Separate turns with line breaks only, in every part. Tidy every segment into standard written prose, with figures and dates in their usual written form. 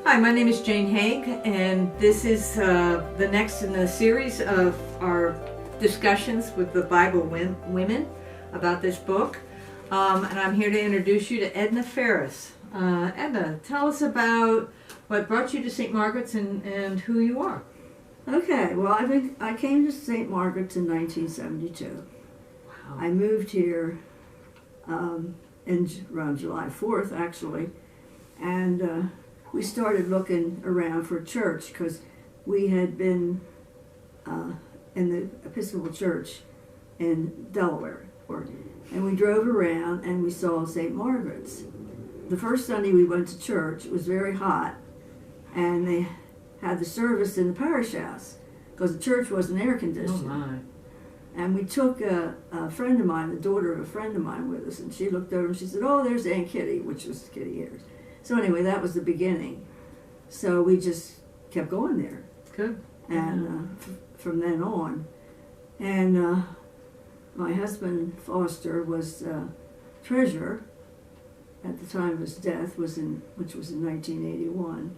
Hi, my name is Jane Haig, and this is the next in the series of our discussions with the Bible women about this book. And I'm here to introduce you to Edna Ferris. Edna, tell us about what brought you to St. Margaret's and who you are.
Okay, well, I came to St. Margaret's in 1972.
Wow.
I moved here around July 4th, actually, and we started looking around for a church because we had been in the Episcopal Church in Delaware, and we drove around and we saw St. Margaret's. The first Sunday we went to church, it was very hot, and they had the service in the parish house because the church wasn't air conditioned.
Oh my.
And we took a friend of mine, the daughter of a friend of mine, with us, and she looked over and she said, "Oh, there's Aunt Kitty," which was Kitty Ayers. So anyway, that was the beginning. So we just kept going there.
Good.
And from then on. And my husband, Foster, was treasurer at the time of his death, which was in 1981.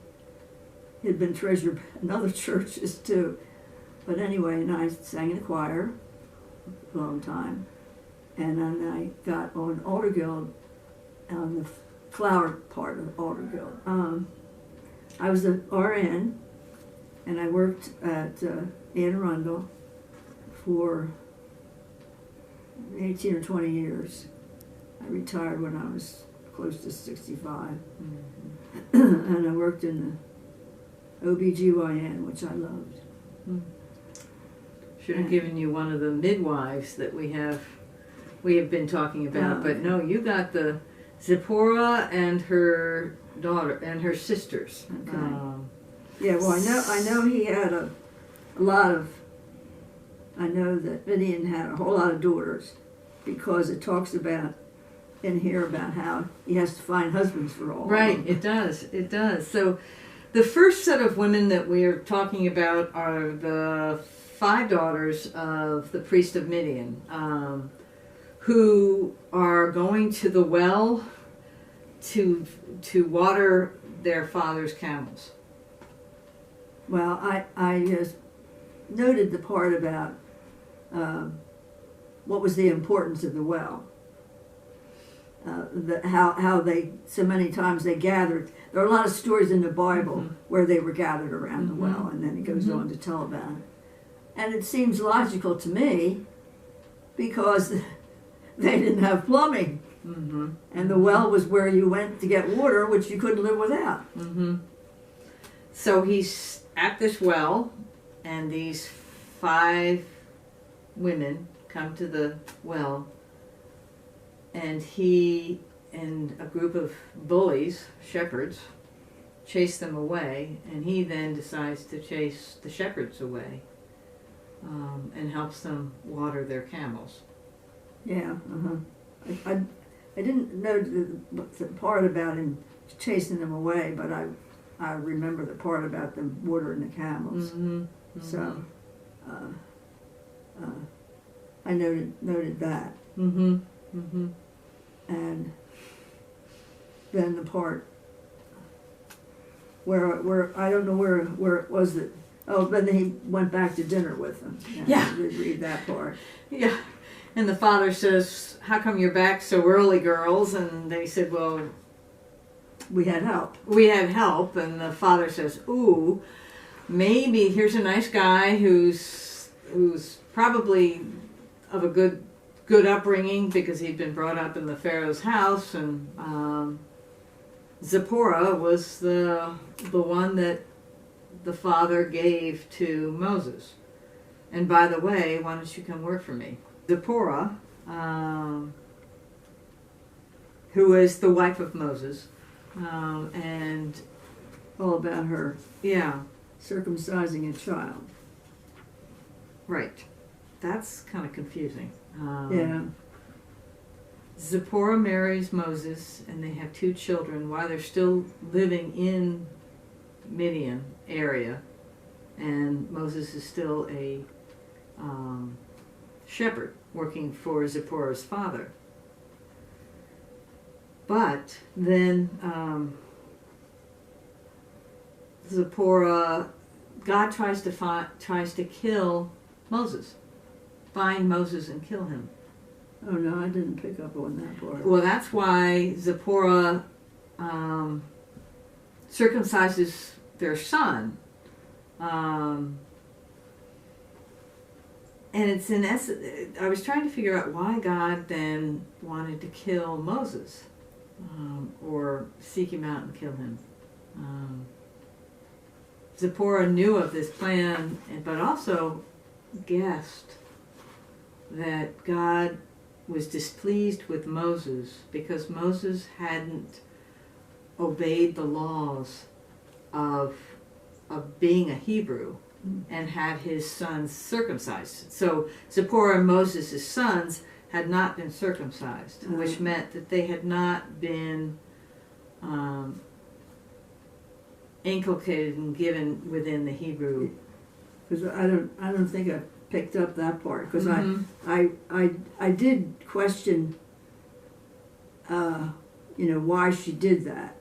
He had been treasurer in other churches too. But anyway, and I sang in the choir a long time. And then I got on Altar Guild, on the flower part of Altar Guild. I was an RN, and I worked at Anne Arundel for 18 or 20 years. I retired when I was close to 65.
Mm-hmm.
And I worked in the OBGYN, which I loved.
Mm. Should have given you one of the midwives that we have been talking about, but no, you got the Zipporah and her daughter and her sisters.
Okay. Yeah, well, I know he had a lot of. I know that Midian had a whole lot of daughters, because it talks about in here about how he has to find husbands for all.
Right,
of them.
it does. It does. So, the first set of women that we are talking about are the 5 daughters of the priest of Midian, who are going to the well to water their father's camels.
Well, I noted the part about what was the importance of the well. How they so many times they gathered. There are a lot of stories in the Bible
Mm-hmm.
where they were gathered around
Mm-hmm.
the well, and then it goes
Mm-hmm.
on to tell about it. And it seems logical to me because they didn't have plumbing.
Mm-hmm.
And the well was where you went to get water, which you couldn't live without.
Mm-hmm. So he's at this well, and these 5 women come to the well, and he and a group of bullies, shepherds, chase them away, and he then decides to chase the shepherds away and helps them water their camels.
Yeah, I didn't know the part about him chasing them away, but I remember the part about them watering the camels.
Mm-hmm. Mm-hmm.
So I noted that.
Mm-hmm. Mm-hmm.
And then the part where I don't know where it was that. Oh, then he went back to dinner with them.
Yeah.
I did read that part.
Yeah. And the father says, "How come you're back so early, girls?" And they said, "Well,
We had help.
we had help." And the father says, "Ooh, maybe here's a nice guy who's probably of a good upbringing because he'd been brought up in the Pharaoh's house." And Zipporah was the one that the father gave to Moses. "And by the way, why don't you come work for me?" Zipporah, who is the wife of Moses, and
All about her
yeah,
circumcising a child.
right. That's kind of confusing.
Yeah.
Zipporah marries Moses, and they have 2 children while they're still living in Midian area, and Moses is still a shepherd working for Zipporah's father. But then Zipporah, God tries to kill Moses, find Moses and kill him.
Oh no, I didn't pick up on that part.
Well, that's why Zipporah circumcises their son. And it's in essence, I was trying to figure out why God then wanted to kill Moses, or seek him out and kill him. Zipporah knew of this plan, but also guessed that God was displeased with Moses because Moses hadn't obeyed the laws of being a Hebrew and had his sons circumcised. So Zipporah and Moses' sons had not been circumcised, which meant that they had not been inculcated and given within the Hebrew.
Because I don't think I picked up that part, because I did question why she did that.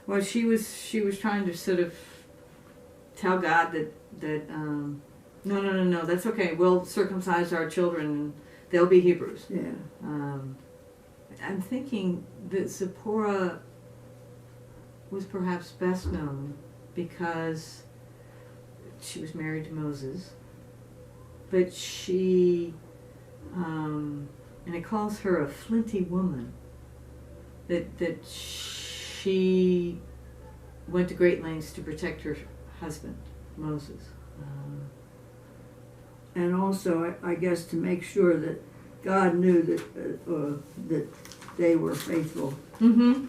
Well, she was trying to sort of tell God that no, that's okay. We'll circumcise our children and they'll be Hebrews.
Yeah.
I'm thinking that Zipporah was perhaps best known because she was married to Moses, but she, and it calls her a flinty woman, that she went to great lengths to protect her husband, Moses.
And also, I guess, to make sure that God knew that they were faithful in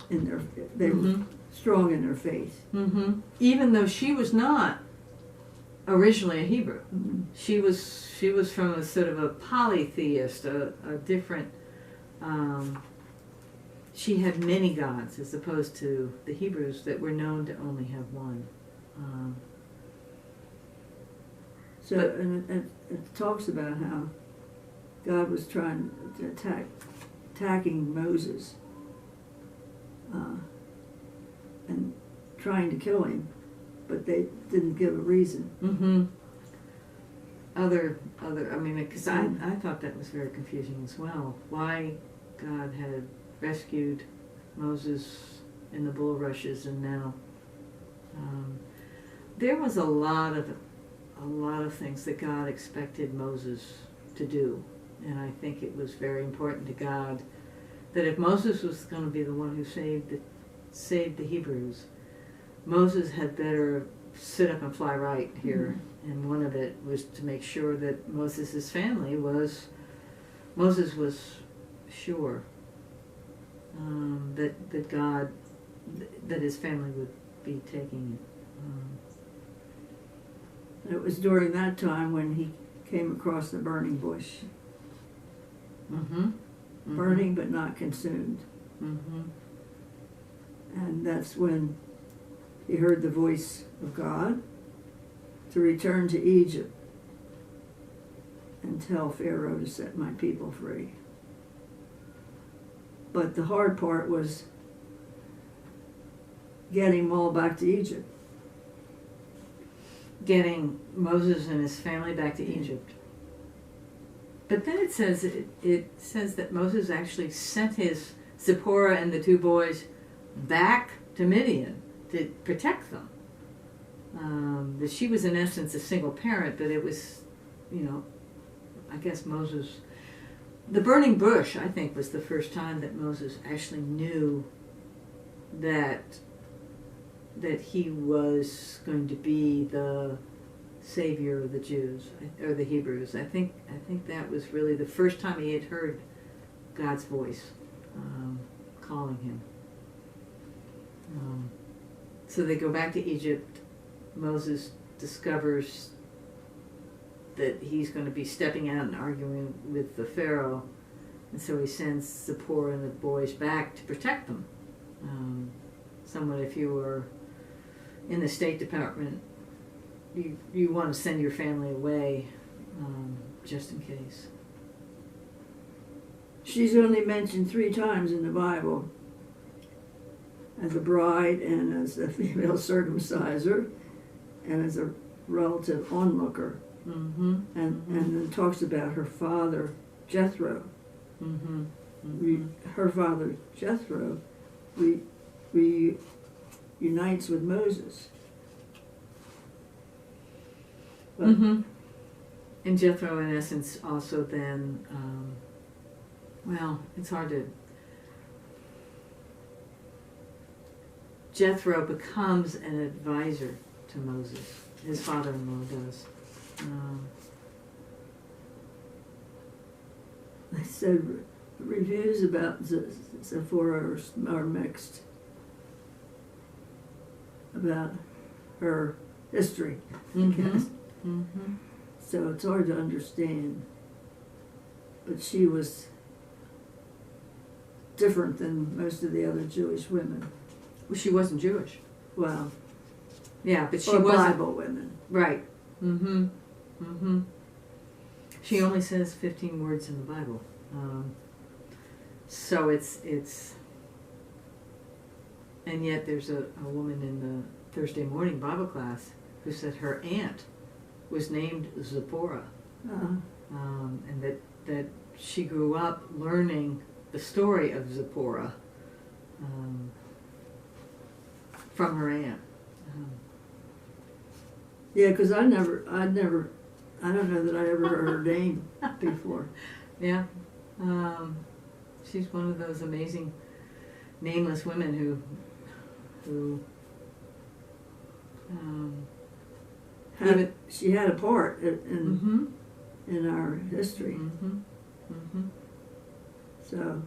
they were strong in their faith.
Even though she was not originally a Hebrew, she was from a sort of a polytheist, a different. She had many gods as opposed to the Hebrews that were known to only have one.
And it talks about how God was trying to attacking Moses and trying to kill him, but they didn't give a reason.
Because I thought that was very confusing as well. Why God had rescued Moses in the bulrushes, and now there was a lot of things that God expected Moses to do, and I think it was very important to God that if Moses was going to be the one who saved the Hebrews, Moses had better sit up and fly right here. And one of it was to make sure that Moses' family Moses was sure that God, that his family would be taking it.
It was during that time when he came across the burning bush. Burning but not consumed. And that's when he heard the voice of God to return to Egypt and tell Pharaoh to set my people free. But the hard part was getting them all back to Egypt.
Getting Moses and his family back to Egypt. But then it says that Moses actually sent his Zipporah and the two boys back to Midian to protect them. That she was in essence a single parent, but it was, I guess Moses. The burning bush, I think, was the first time that Moses actually knew that he was going to be the savior of the Jews or the Hebrews. I think that was really the first time he had heard God's voice calling him. So they go back to Egypt. Moses discovers that he's going to be stepping out and arguing with the Pharaoh, and so he sends Zipporah and the boys back to protect them. Somewhat, if you were in the State Department, you want to send your family away just in case.
She's only mentioned 3 times in the Bible, as a bride and as a female circumciser and as a relative onlooker.
Mm-hmm.
And then talks about her father, Jethro.
Mm-hmm. Mm-hmm.
Her father, Jethro, unites with Moses. But
Mm-hmm. And Jethro, in essence, also then, well, it's hard to. Jethro becomes an advisor to Moses. His father-in-law does.
they said reviews about Zipporah are mixed about her history, I guess.
Mm-hmm.
So it's hard to understand. But she was different than most of the other Jewish women.
Well, she wasn't Jewish.
Well,
Yeah, but she
or
wasn't.
Bible women.
Right. Mm-hmm. Mm-hmm. She only says 15 words in the Bible. So it's, and yet there's a woman in the Thursday morning Bible class who said her aunt was named Zipporah, and that she grew up learning the story of Zipporah from her aunt.
Yeah, because I don't know that I ever heard her name before.
Yeah. She's one of those amazing nameless women who
She had a part
mm-hmm.
in our history.
Mm-hmm. Mm-hmm.
So,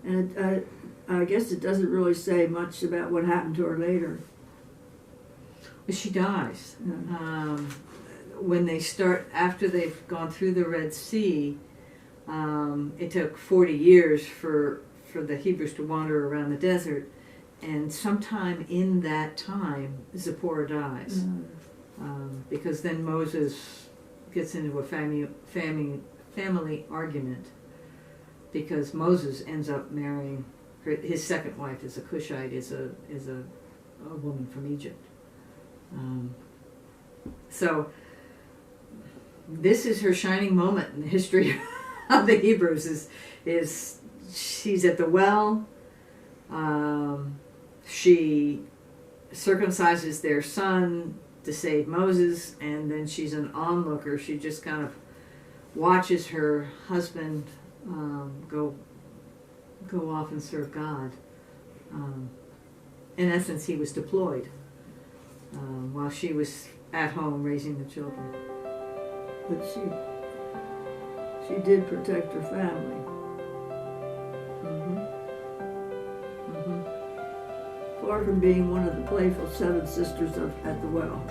and I guess it doesn't really say much about what happened to her later.
But she dies.
Yeah.
When they start, after they've gone through the Red Sea, it took 40 years for the Hebrews to wander around the desert, and sometime in that time, Zipporah dies. Because then Moses gets into a family argument, because Moses ends up marrying his second wife is a Cushite, is a woman from Egypt. So this is her shining moment in the history of the Hebrews. Is she's at the well. She circumcises their son to save Moses, and then she's an onlooker. She just kind of watches her husband go off and serve God. In essence, he was deployed while she was at home raising the children.
But she did protect her family.
Mm-hmm. Mm-hmm.
Far from being one of the playful seven sisters at the well.